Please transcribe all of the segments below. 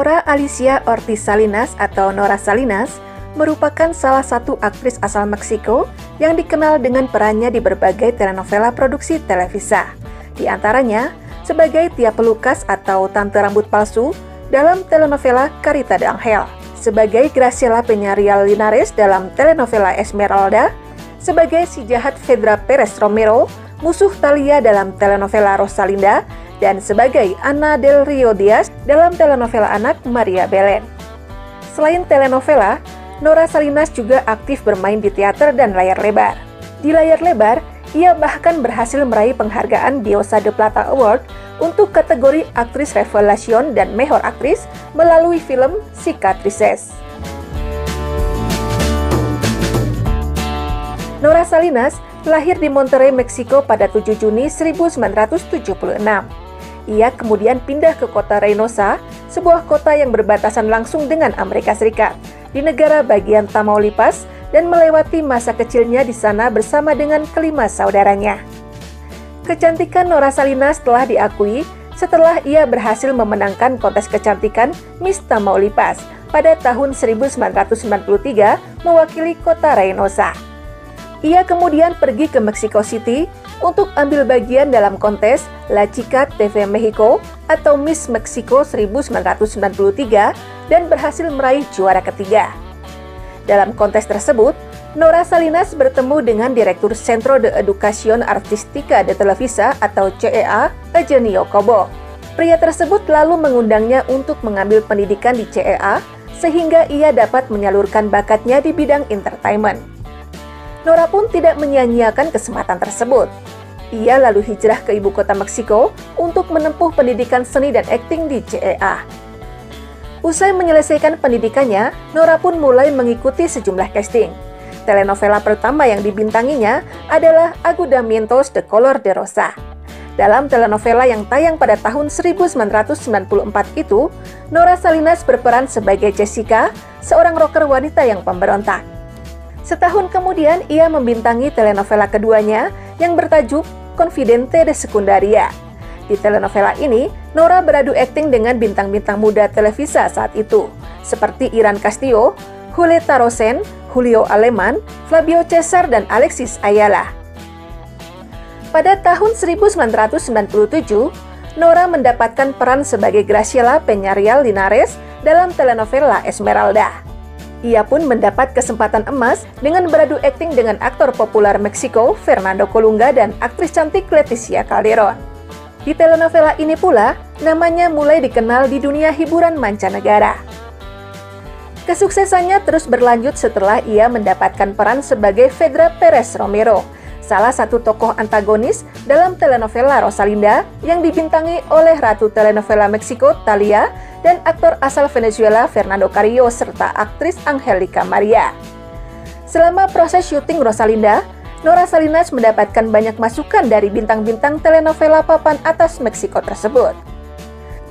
Nora Alicia Ortiz Salinas atau Nora Salinas merupakan salah satu aktris asal Meksiko yang dikenal dengan perannya di berbagai telenovela produksi Televisa. Di antaranya sebagai Tia Pelukas atau Tante Rambut Palsu dalam telenovela Carita de Ángel, sebagai Graciela Peñarial Linares dalam telenovela Esmeralda, sebagai si jahat Fedra Perez Romero, musuh Thalia dalam telenovela Rosalinda, dan sebagai Ana del Rio Diaz dalam telenovela anak Maria Belén. Selain telenovela, Nora Salinas juga aktif bermain di teater dan layar lebar. Di layar lebar, ia bahkan berhasil meraih penghargaan Diosa de Plata Award untuk kategori aktris revelación dan mejor aktris melalui film Cicatrices. Nora Salinas lahir di Monterrey, Meksiko pada 7 Juni 1976. Ia kemudian pindah ke kota Reynosa, sebuah kota yang berbatasan langsung dengan Amerika Serikat, di negara bagian Tamaulipas, dan melewati masa kecilnya di sana bersama dengan kelima saudaranya. Kecantikan Nora Salinas telah diakui setelah ia berhasil memenangkan kontes kecantikan Miss Tamaulipas pada tahun 1993 mewakili kota Reynosa. Ia kemudian pergi ke Mexico City untuk ambil bagian dalam kontes La Chica TV Mexico atau Miss Mexico 1993 dan berhasil meraih juara ketiga. Dalam kontes tersebut, Nora Salinas bertemu dengan Direktur Centro de Educación Artística de Televisa atau CEA, Eugenio Cobo. Pria tersebut lalu mengundangnya untuk mengambil pendidikan di CEA sehingga ia dapat menyalurkan bakatnya di bidang entertainment. Nora pun tidak menyia-nyiakan kesempatan tersebut. Ia lalu hijrah ke ibu kota Meksiko untuk menempuh pendidikan seni dan akting di CEA. Usai menyelesaikan pendidikannya, Nora pun mulai mengikuti sejumlah casting. Telenovela pertama yang dibintanginya adalah Agudamientos de Color de Rosa. Dalam telenovela yang tayang pada tahun 1994 itu, Nora Salinas berperan sebagai Jessica, seorang rocker wanita yang pemberontak. Setahun kemudian, ia membintangi telenovela keduanya yang bertajuk Confidente de Secundaria. Di telenovela ini, Nora beradu akting dengan bintang-bintang muda Televisa saat itu, seperti Iran Castillo, Julieta Rosen, Julio Aleman, Flavio Cesar, dan Alexis Ayala. Pada tahun 1997, Nora mendapatkan peran sebagai Graciela Peñarial Linares dalam telenovela Esmeralda. Ia pun mendapat kesempatan emas dengan beradu akting dengan aktor populer Meksiko Fernando Colunga dan aktris cantik Leticia Calderón. Di telenovela ini pula, namanya mulai dikenal di dunia hiburan mancanegara. Kesuksesannya terus berlanjut setelah ia mendapatkan peran sebagai Fedra Perez Romero, salah satu tokoh antagonis dalam telenovela Rosalinda yang dibintangi oleh Ratu Telenovela Meksiko Thalia dan aktor asal Venezuela Fernando Carrillo serta aktris Angelica Maria. Selama proses syuting Rosalinda, Nora Salinas mendapatkan banyak masukan dari bintang-bintang telenovela papan atas Meksiko tersebut.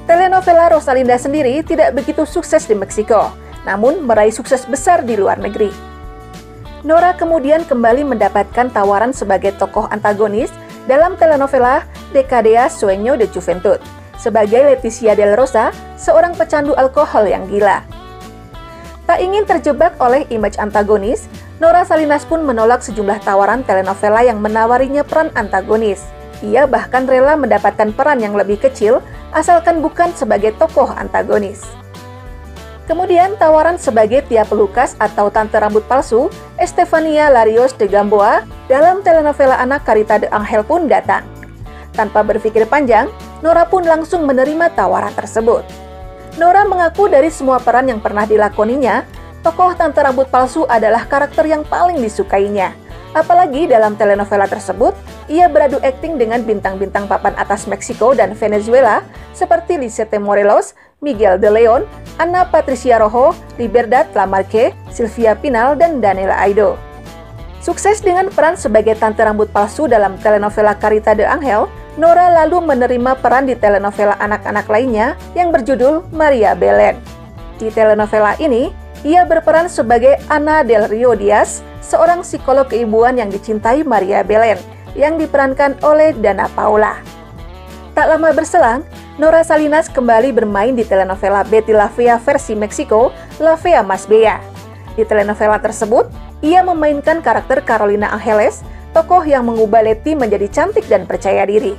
Telenovela Rosalinda sendiri tidak begitu sukses di Meksiko, namun meraih sukses besar di luar negeri. Nora kemudian kembali mendapatkan tawaran sebagai tokoh antagonis dalam telenovela Decadea Sueño de Juventud, sebagai Leticia del Rosa, seorang pecandu alkohol yang gila. Tak ingin terjebak oleh image antagonis, Nora Salinas pun menolak sejumlah tawaran telenovela yang menawarinya peran antagonis. Ia bahkan rela mendapatkan peran yang lebih kecil, asalkan bukan sebagai tokoh antagonis. Kemudian tawaran sebagai Tia Pelukas atau Tante Rambut Palsu, Estefania Larios de Gamboa, dalam telenovela anak Carita de Ángel pun datang. Tanpa berpikir panjang, Nora pun langsung menerima tawaran tersebut. Nora mengaku dari semua peran yang pernah dilakoninya, tokoh Tante Rambut Palsu adalah karakter yang paling disukainya. Apalagi dalam telenovela tersebut, ia beradu akting dengan bintang-bintang papan atas Meksiko dan Venezuela seperti Lisette Morelos, Miguel de Leon, Ana Patricia Rojo, Libertad Lamarque, Silvia Pinal, dan Daniela Aido. Sukses dengan peran sebagai Tante Rambut Palsu dalam telenovela Carita de Ángel, Nora lalu menerima peran di telenovela anak-anak lainnya yang berjudul Maria Belén. Di telenovela ini, ia berperan sebagai Ana del Rio Diaz, seorang psikolog keibuan yang dicintai Maria Belén, yang diperankan oleh Dana Paula. Tak lama berselang, Nora Salinas kembali bermain di telenovela Betty La Fea versi Meksiko, La Fea Más Bella. Di telenovela tersebut, ia memainkan karakter Carolina Angeles, tokoh yang mengubah Letty menjadi cantik dan percaya diri.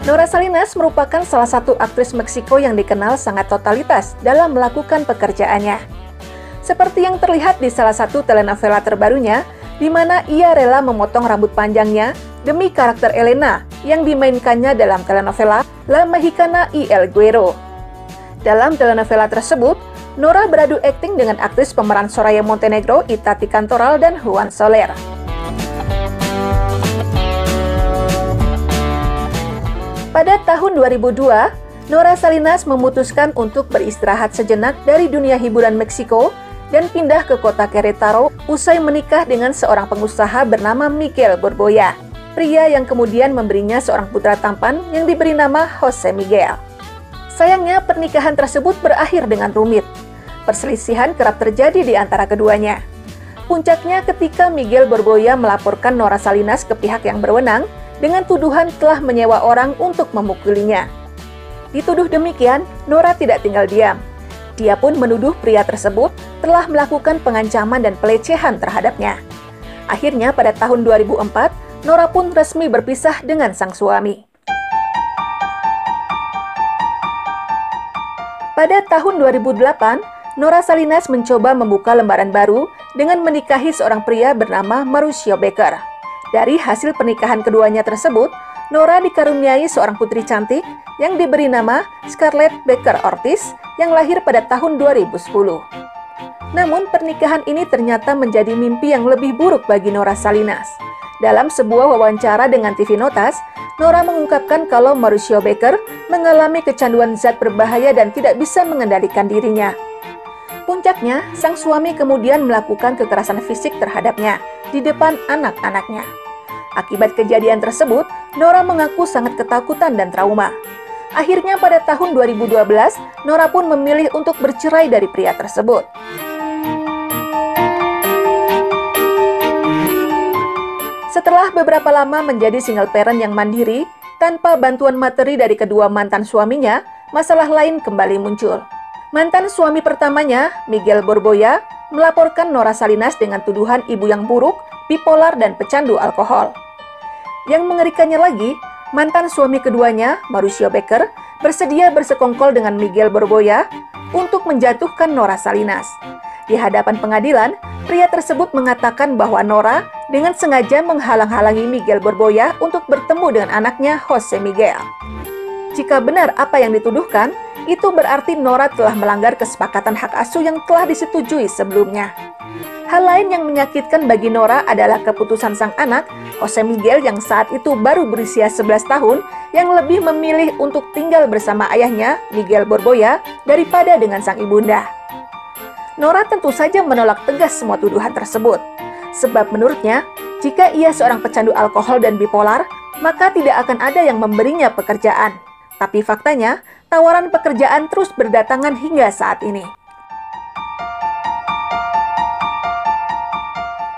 Nora Salinas merupakan salah satu aktris Meksiko yang dikenal sangat totalitas dalam melakukan pekerjaannya. Seperti yang terlihat di salah satu telenovela terbarunya, di mana ia rela memotong rambut panjangnya demi karakter Elena yang dimainkannya dalam telenovela La Mexicana y El Güero. Dalam telenovela tersebut, Nora beradu akting dengan aktris pemeran Soraya Montenegro, Itati Cantoral, dan Juan Soler. Pada tahun 2002, Nora Salinas memutuskan untuk beristirahat sejenak dari dunia hiburan Meksiko dan pindah ke kota Querétaro usai menikah dengan seorang pengusaha bernama Miguel Borboya, pria yang kemudian memberinya seorang putra tampan yang diberi nama Jose Miguel. Sayangnya, pernikahan tersebut berakhir dengan rumit. Perselisihan kerap terjadi di antara keduanya. Puncaknya ketika Miguel Borboya melaporkan Nora Salinas ke pihak yang berwenang dengan tuduhan telah menyewa orang untuk memukulinya. Dituduh demikian, Nora tidak tinggal diam. Dia pun menuduh pria tersebut telah melakukan pengancaman dan pelecehan terhadapnya. Akhirnya pada tahun 2004, Nora pun resmi berpisah dengan sang suami. Pada tahun 2008, Nora Salinas mencoba membuka lembaran baru dengan menikahi seorang pria bernama Mauricio Becker. Dari hasil pernikahan keduanya tersebut, Nora dikaruniai seorang putri cantik yang diberi nama Scarlett Becker Ortiz yang lahir pada tahun 2010. Namun pernikahan ini ternyata menjadi mimpi yang lebih buruk bagi Nora Salinas. Dalam sebuah wawancara dengan TV Notas, Nora mengungkapkan kalau Mauricio Becker mengalami kecanduan zat berbahaya dan tidak bisa mengendalikan dirinya. Puncaknya, sang suami kemudian melakukan kekerasan fisik terhadapnya di depan anak-anaknya. Akibat kejadian tersebut, Nora mengaku sangat ketakutan dan trauma. Akhirnya pada tahun 2012, Nora pun memilih untuk bercerai dari pria tersebut. Setelah beberapa lama menjadi single parent yang mandiri, tanpa bantuan materi dari kedua mantan suaminya, masalah lain kembali muncul. Mantan suami pertamanya, Miguel Borboya, melaporkan Nora Salinas dengan tuduhan ibu yang buruk, bipolar, dan pecandu alkohol. Yang mengerikannya lagi, mantan suami keduanya, Mauricio Becker, bersedia bersekongkol dengan Miguel Borboya untuk menjatuhkan Nora Salinas. Di hadapan pengadilan, pria tersebut mengatakan bahwa Nora dengan sengaja menghalang-halangi Miguel Borboya untuk bertemu dengan anaknya Jose Miguel. Jika benar apa yang dituduhkan, itu berarti Nora telah melanggar kesepakatan hak asuh yang telah disetujui sebelumnya. Hal lain yang menyakitkan bagi Nora adalah keputusan sang anak, Jose Miguel yang saat itu baru berusia 11 tahun, yang lebih memilih untuk tinggal bersama ayahnya, Miguel Borboya, daripada dengan sang ibunda. Nora tentu saja menolak tegas semua tuduhan tersebut. Sebab menurutnya, jika ia seorang pecandu alkohol dan bipolar, maka tidak akan ada yang memberinya pekerjaan. Tapi faktanya, tawaran pekerjaan terus berdatangan hingga saat ini.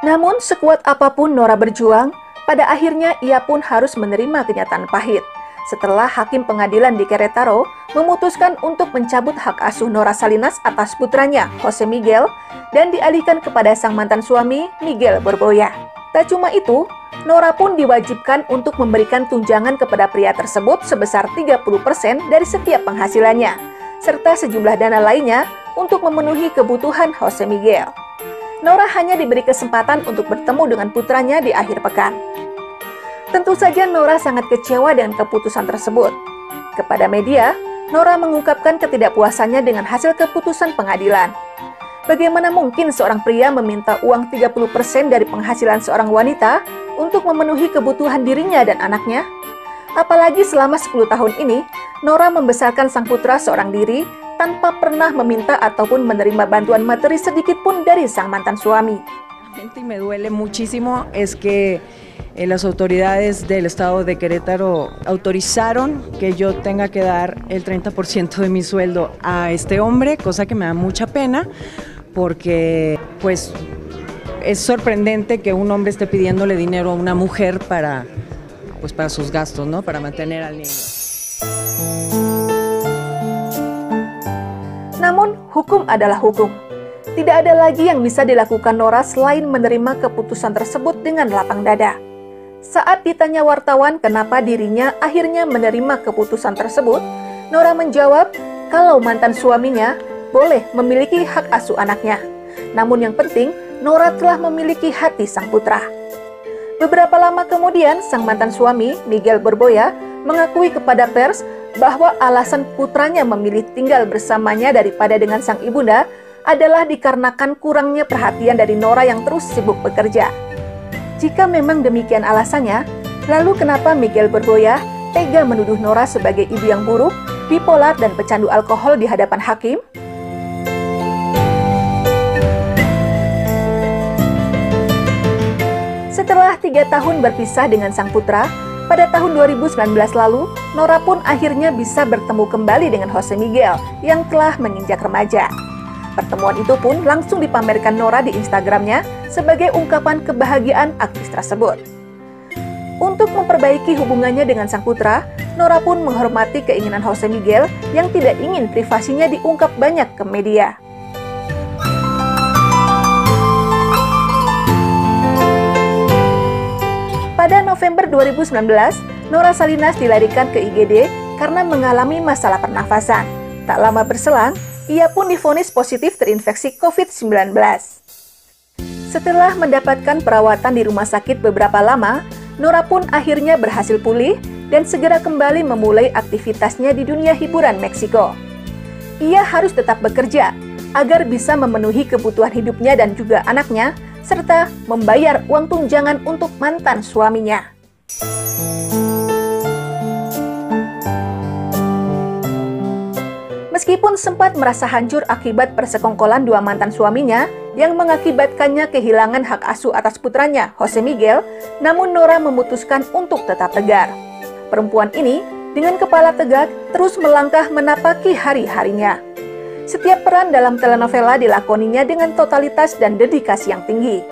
Namun, sekuat apapun Nora berjuang, pada akhirnya ia pun harus menerima kenyataan pahit. Setelah hakim pengadilan di Querétaro memutuskan untuk mencabut hak asuh Nora Salinas atas putranya, Jose Miguel, dan dialihkan kepada sang mantan suami, Miguel Borboya. Tak cuma itu, Nora pun diwajibkan untuk memberikan tunjangan kepada pria tersebut sebesar 30% dari setiap penghasilannya, serta sejumlah dana lainnya untuk memenuhi kebutuhan Jose Miguel. Nora hanya diberi kesempatan untuk bertemu dengan putranya di akhir pekan. Tentu saja Nora sangat kecewa dengan keputusan tersebut. Kepada media, Nora mengungkapkan ketidakpuasannya dengan hasil keputusan pengadilan. Bagaimana mungkin seorang pria meminta uang 30% dari penghasilan seorang wanita untuk memenuhi kebutuhan dirinya dan anaknya? Apalagi selama 10 tahun ini, Nora membesarkan sang putra seorang diri tanpa pernah meminta ataupun menerima bantuan materi sedikit pun dari sang mantan suami. Me duele muchísimo es que las autoridades del estado de Querétaro autorizaron que yo tenga que dar el 30% de mi sueldo a este hombre, cosa que me da mucha pena porque pues Es sorprendente que un hombre esté pidiéndole dinero a una mujer para sus gastos, ¿no? Para mantener al niño. Namun, hukum adalah hukum. Tidak ada lagi yang bisa dilakukan Nora selain menerima keputusan tersebut dengan lapang dada. Saat ditanya wartawan kenapa dirinya akhirnya menerima keputusan tersebut, Nora menjawab kalau mantan suaminya boleh memiliki hak asuh anaknya. Namun yang penting, Nora telah memiliki hati sang putra. Beberapa lama kemudian, sang mantan suami, Miguel Borboya, mengakui kepada pers bahwa alasan putranya memilih tinggal bersamanya daripada dengan sang ibunda adalah dikarenakan kurangnya perhatian dari Nora yang terus sibuk bekerja. Jika memang demikian alasannya, lalu kenapa Miguel Borboya tega menuduh Nora sebagai ibu yang buruk, bipolar, dan pecandu alkohol di hadapan hakim? Setelah 3 tahun berpisah dengan sang putra, pada tahun 2019 lalu, Nora pun akhirnya bisa bertemu kembali dengan Jose Miguel yang telah menginjak remaja. Pertemuan itu pun langsung dipamerkan Nora di Instagramnya sebagai ungkapan kebahagiaan aktris tersebut. Untuk memperbaiki hubungannya dengan sang putra, Nora pun menghormati keinginan Jose Miguel yang tidak ingin privasinya diungkap banyak ke media. Pada November 2019, Nora Salinas dilarikan ke IGD karena mengalami masalah pernafasan. Tak lama berselang, ia pun divonis positif terinfeksi COVID-19. Setelah mendapatkan perawatan di rumah sakit beberapa lama, Nora pun akhirnya berhasil pulih dan segera kembali memulai aktivitasnya di dunia hiburan Meksiko. Ia harus tetap bekerja agar bisa memenuhi kebutuhan hidupnya dan juga anaknya, serta membayar uang tunjangan untuk mantan suaminya. Meskipun sempat merasa hancur akibat persekongkolan dua mantan suaminya yang mengakibatkannya kehilangan hak asuh atas putranya, Jose Miguel, namun Nora memutuskan untuk tetap tegar. Perempuan ini dengan kepala tegak terus melangkah menapaki hari-harinya. Setiap peran dalam telenovela dilakoninya dengan totalitas dan dedikasi yang tinggi.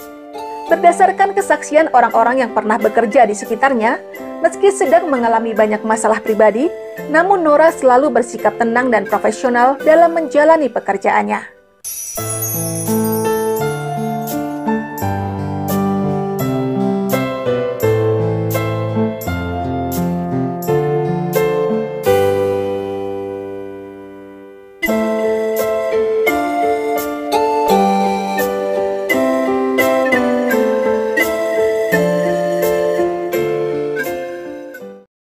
Berdasarkan kesaksian orang-orang yang pernah bekerja di sekitarnya, meski sedang mengalami banyak masalah pribadi, namun Nora selalu bersikap tenang dan profesional dalam menjalani pekerjaannya.